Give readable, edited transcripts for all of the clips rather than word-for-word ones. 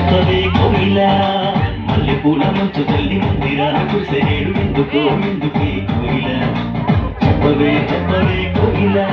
చెప్పవే కోయిలా మల్లె పూల మంచు తల్లి మందిరాన కురిసేడు ఎందుకే కోయిలా చెప్పవే కోయిలా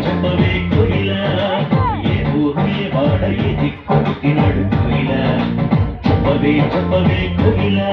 చెప్పవే కోయిలా ఏ ఊహే వాడయి దిక్కునాడు కోయిలా చెప్పవే కోయిలా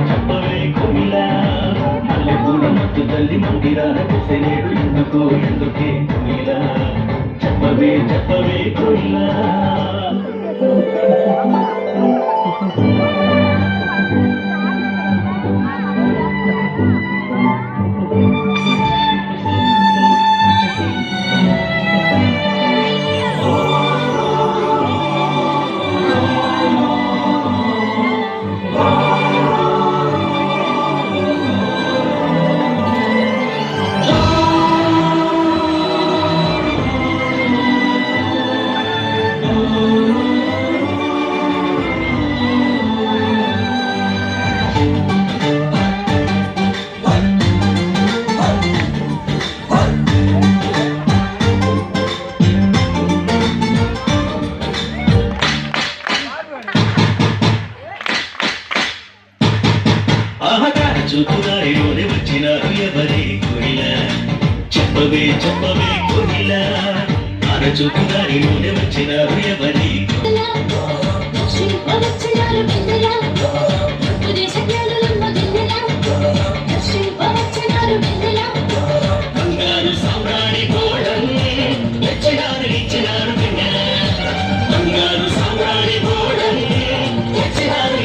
చెప్పవే కోయిలా మల్లె పూల మత్తు తల్లి మందిరాన కురిసేడు ఎందుకే కోయిలా చెప్పవే కోయిలా చూపుదారిలోనే వచ్చినారు ఎవరే కోయిలా చెప్పవే కోయిలా చూపుదారిలోనే వచ్చినారు ఎవరే బంగారు సామ్రాణి కోడలు ఇచ్చినారు బంగారు సామ్రాణి కోడలు ఇచ్చినారు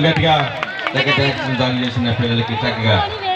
గట్టిగా చేసిన పిల్లలకి చక్కగా